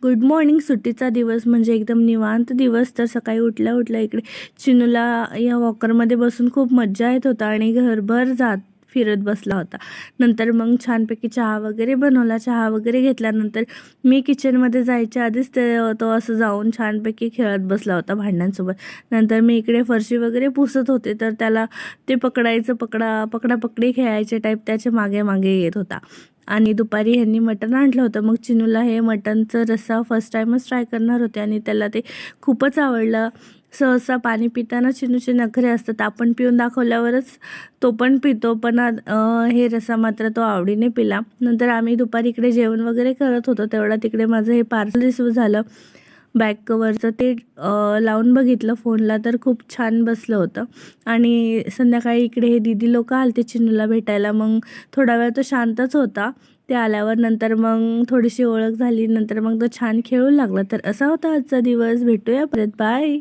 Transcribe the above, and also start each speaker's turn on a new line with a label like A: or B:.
A: Good morning. सुट्टीचा दिवस म्हणजे एकदम निवांत दिवस. तर सकाळी उठल्या उठल्या इकडे चिनूला या वॉकरमध्ये बसून खूप मज्जा येत होता आणि घरभर फिरत बसला होता. नंतर मग छानपैकी चहा वगैरे बनवला. चहा वगैरे घेतल्यानंतर मी किचनमध्ये जायच्या आधीच तो असं जाऊन छानपैकी खेळत बसला होता भांड्यांसोबत. नंतर मी इकडे फरशी वगैरे पुसत होते तर त्याला ते पकडायचं, पकडापकडी खेळायचे टाईप त्याच्या मागे मागे येत होता. आणि दुपारी ह्यांनी मटण आणलं होतं. मग चिनूला हे मटणचं रस्सा फर्स्ट टाईमच ट्राय करणार होते आणि त्याला ते खूपच आवडलं. सहसा पाणी पिताना चिनूचे नखरे असतात, आपण पिऊन दाखवल्यावरच तो पण पितो, पण हे रस्सा मात्र तो आवडीने पिला. नंतर आम्ही दुपारी इकडे जेवण वगैरे करत होतो तेवढा तिकडे माझं हे पार्सल रिसीव्ह झालं. बॅक कवरचं ते लावून बघितलं फोनला तर खूप छान बसलं होतं. आणि संध्याकाळी इकडे हे दीदी लोक आले ते चिनूला भेटायला. मग थोडा वेळ तो शांतच होता. ते आल्यावर नंतर मग थोडीशी ओळख झाली. नंतर मग तो छान खेळू लागला. तर असा होता आजचा दिवस. भेटूया परत. बाय.